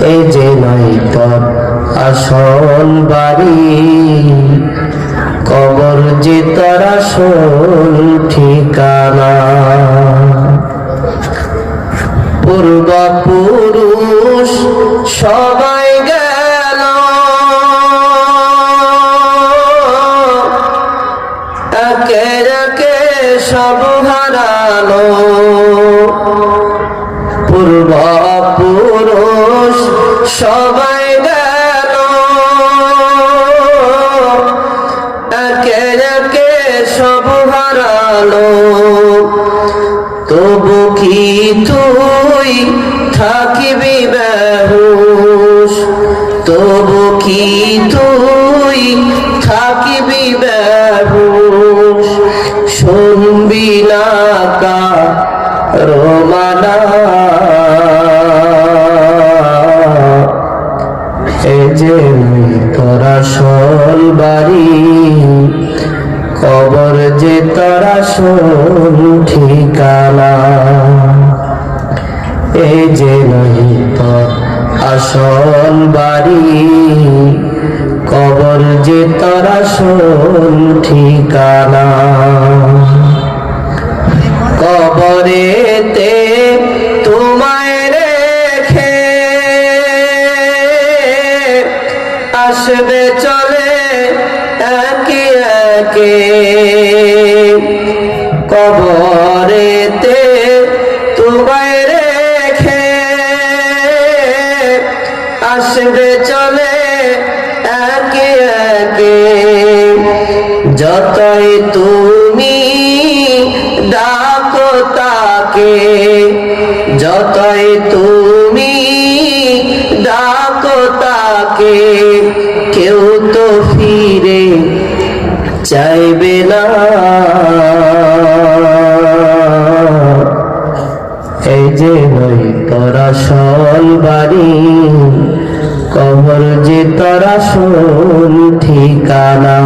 এই যে নয় তোর আসল বাড়ি, কবর যে তোর আসল ঠিকানা। পূর্বপুরুষ সবাই গেল, একে একে সব হারালো। পূর্বপুরুষ সবাই গেল, একে একে সব হারালো। তবু কি তুই থাকিবি বেহুশ, তবু কি তুই থাকিবি বেহুশ। শুনবি না কারো মানা, এই যে তোর আসল বাড়ি, কবর যে তোর আসল ঠিকানা। এই যে নয় তোর আসল বাড়ি, কবর যে তোর আসল ঠিকানা। কবরেতে তোমায় রেখে আসবে চলে একে একে। কবরেতে তোমায় রেখে আসবে চলে একে একে। যতই তুমি ডাকো তাকে, যতই তুমি ডাকো তাকে, কেউ তো ফিরে চাইবে না। এই যে নয় তোর আসল বাড়ি, কবর যে তোর আসল ঠিকানা।